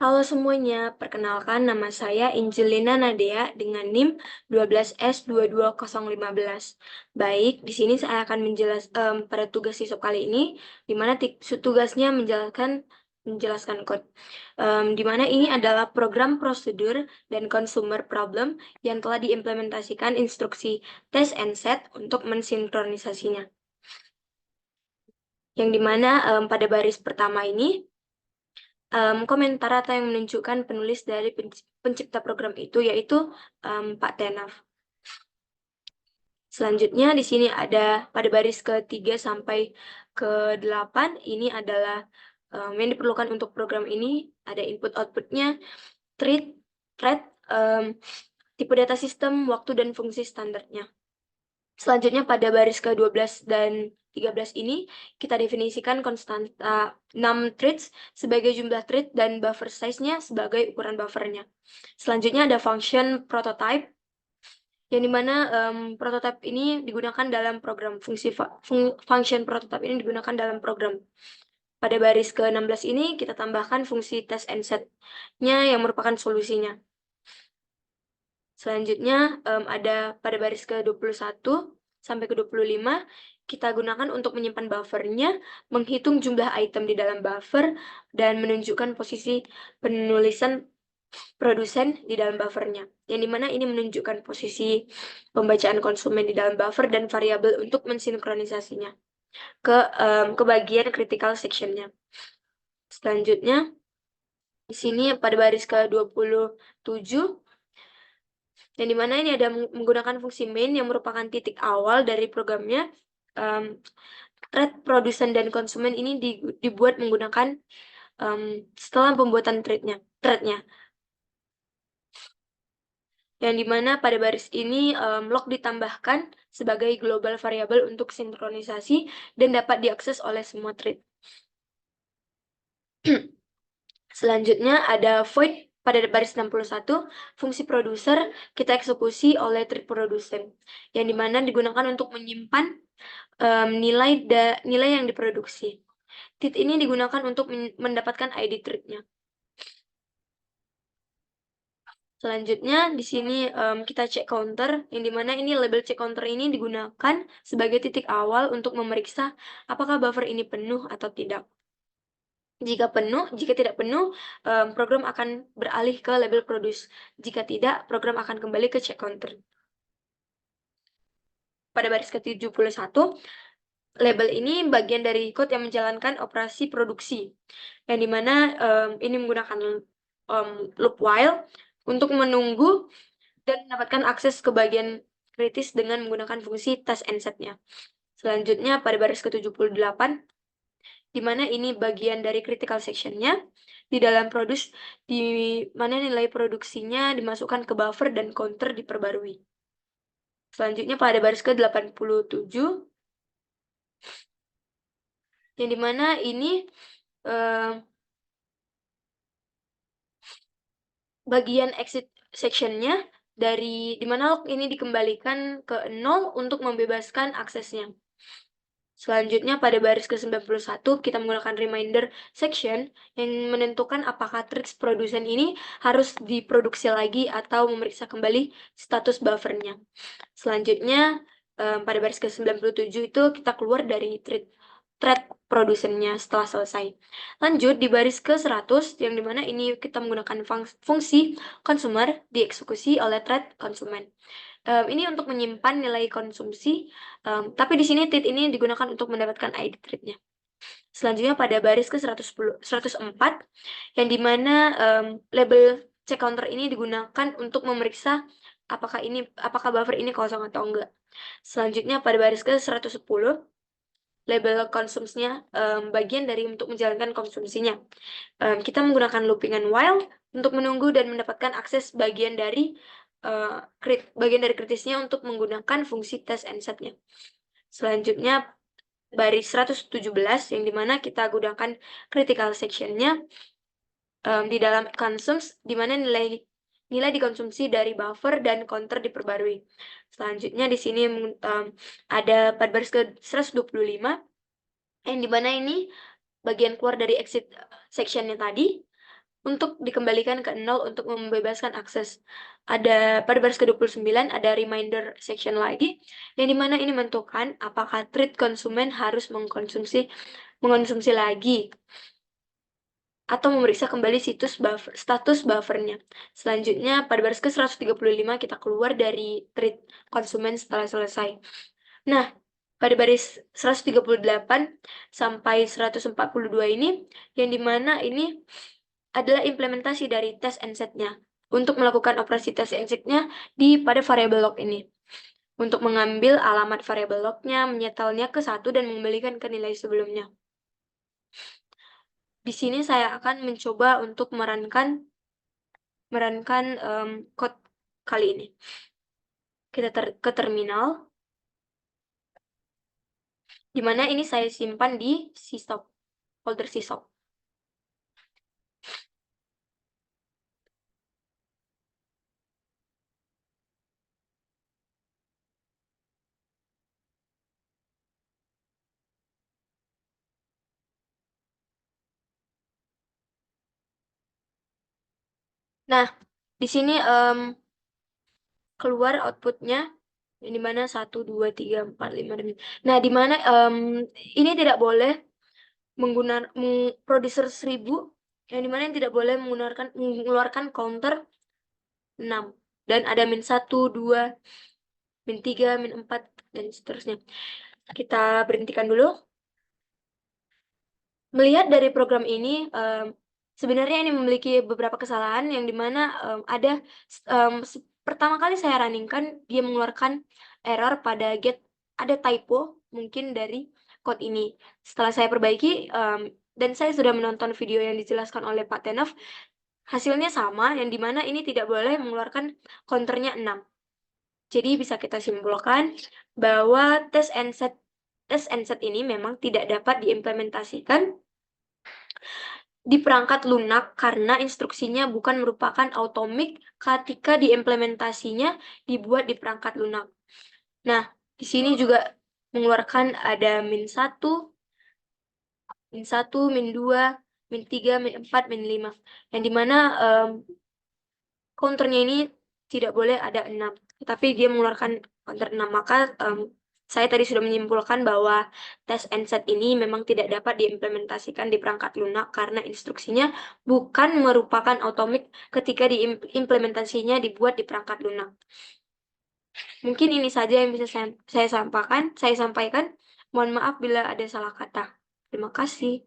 Halo semuanya, perkenalkan nama saya Angelina Nadea dengan NIM 12S22015. Baik, di sini saya akan pada tugas siswa kali ini, di mana tugasnya menjelaskan kode. Di mana ini adalah program prosedur dan consumer problem yang telah diimplementasikan instruksi test and set untuk mensinkronisasinya. Yang dimana pada baris pertama ini komentar atau yang menunjukkan penulis dari pencipta program itu, yaitu Pak Tenaf. Selanjutnya di sini ada pada baris ke-3 sampai ke-8, ini adalah yang diperlukan untuk program ini, ada input-outputnya, thread, tipe data sistem, waktu, dan fungsi standarnya. Selanjutnya pada baris ke-12 dan 13 ini, kita definisikan konstanta 6 threads sebagai jumlah thread dan buffer size-nya sebagai ukuran buffernya. Selanjutnya ada function prototype, yang dimana prototype ini digunakan dalam program. Function prototype ini digunakan dalam program. Pada baris ke-16 ini, kita tambahkan fungsi test and set-nya yang merupakan solusinya. Selanjutnya ada pada baris ke-21 sampai ke-25, kita gunakan untuk menyimpan buffernya, menghitung jumlah item di dalam buffer, dan menunjukkan posisi penulisan produsen di dalam buffernya. Yang dimana ini menunjukkan posisi pembacaan konsumen di dalam buffer dan variabel untuk mensinkronisasinya ke bagian critical section-nya. Selanjutnya, di sini pada baris ke-27, yang dimana ini ada menggunakan fungsi main yang merupakan titik awal dari programnya. Thread produsen dan konsumen ini dibuat menggunakan setelah pembuatan threadnya. Yang dimana pada baris ini log ditambahkan sebagai global variable untuk sinkronisasi dan dapat diakses oleh semua thread. Selanjutnya ada void pada baris 61, fungsi produser kita eksekusi oleh thread produsen, yang dimana digunakan untuk menyimpan nilai yang diproduksi. Thread ini digunakan untuk mendapatkan ID thread-nya. Selanjutnya di sini kita cek counter, yang dimana ini label cek counter ini digunakan sebagai titik awal untuk memeriksa apakah buffer ini penuh atau tidak. Jika tidak penuh, program akan beralih ke label produce. Jika tidak, program akan kembali ke check counter. Pada baris ke-71, label ini bagian dari code yang menjalankan operasi produksi, yang dimana ini menggunakan loop while untuk menunggu dan mendapatkan akses ke bagian kritis dengan menggunakan fungsi test and set-nya. Selanjutnya pada baris ke-78, di mana ini bagian dari critical section-nya, di dalam produce, di mana nilai produksinya dimasukkan ke buffer dan counter diperbarui. Selanjutnya pada baris ke-87, yang dimana ini bagian exit section-nya, di mana log ini dikembalikan ke 0 untuk membebaskan aksesnya. Selanjutnya pada baris ke-91 kita menggunakan reminder section yang menentukan apakah threads produsen ini harus diproduksi lagi atau memeriksa kembali status buffernya. Selanjutnya pada baris ke-97 itu kita keluar dari thread produsennya setelah selesai. Lanjut di baris ke-100 yang dimana ini kita menggunakan fungsi consumer dieksekusi oleh thread konsumen. Ini untuk menyimpan nilai konsumsi, tapi di sini thread ini digunakan untuk mendapatkan ID thread-nya. Selanjutnya pada baris ke-104, yang dimana label check counter ini digunakan untuk memeriksa apakah buffer ini kosong atau enggak. Selanjutnya pada baris ke-110, label konsumsinya bagian dari untuk menjalankan konsumsinya. Kita menggunakan loopingan while untuk menunggu dan mendapatkan akses bagian dari kritisnya untuk menggunakan fungsi test and set-nya. Selanjutnya baris 117 yang dimana kita gunakan critical section-nya di dalam consumes, dimana nilai dikonsumsi dari buffer dan counter diperbarui. Selanjutnya di sini ada pada baris ke 125 yang dimana ini bagian keluar dari exit section-nya tadi, untuk dikembalikan ke 0 untuk membebaskan akses. Pada baris ke-29 ada reminder section lagi, yang dimana ini menentukan apakah thread konsumen harus mengkonsumsi lagi atau memeriksa kembali status buffernya. Selanjutnya pada baris ke-135 kita keluar dari thread konsumen setelah selesai. Nah, pada baris 138 sampai 142 ini, yang dimana ini adalah implementasi dari test and set-nya untuk melakukan operasi test and set-nya pada variable log ini. Untuk mengambil alamat variable log-nya, menyetelnya ke 1 dan mengembalikan ke nilai sebelumnya. Di sini saya akan mencoba untuk merankan code kali ini. Kita ke terminal, di mana ini saya simpan di sysop, folder sysop. Nah, di sini keluar outputnya, yang dimana 1, 2, 3, 4, 5, 6. Nah, dimana ini tidak boleh menggunakan producer 1000, yang dimana tidak boleh mengeluarkan counter 6. Dan ada min 1, 2, min 3, min 4, dan seterusnya. Kita berhentikan dulu. Melihat dari program ini, sebenarnya ini memiliki beberapa kesalahan yang dimana ada pertama kali saya runningkan, dia mengeluarkan error pada get, ada typo mungkin dari code ini. Setelah saya perbaiki, dan saya sudah menonton video yang dijelaskan oleh Pak Tenov, hasilnya sama, yang dimana ini tidak boleh mengeluarkan counternya 6. Jadi bisa kita simpulkan bahwa test and set ini memang tidak dapat diimplementasikan di perangkat lunak karena instruksinya bukan merupakan automik ketika diimplementasinya dibuat di perangkat lunak. Nah, di sini juga mengeluarkan ada min 1, min 2, min 3, min 4, min 5. Yang dimana counternya ini tidak boleh ada 6, tetapi dia mengeluarkan counter 6. Maka saya tadi sudah menyimpulkan bahwa test and set ini memang tidak dapat diimplementasikan di perangkat lunak karena instruksinya bukan merupakan automik ketika diimplementasinya dibuat di perangkat lunak. Mungkin ini saja yang bisa saya sampaikan. Mohon maaf bila ada salah kata. Terima kasih.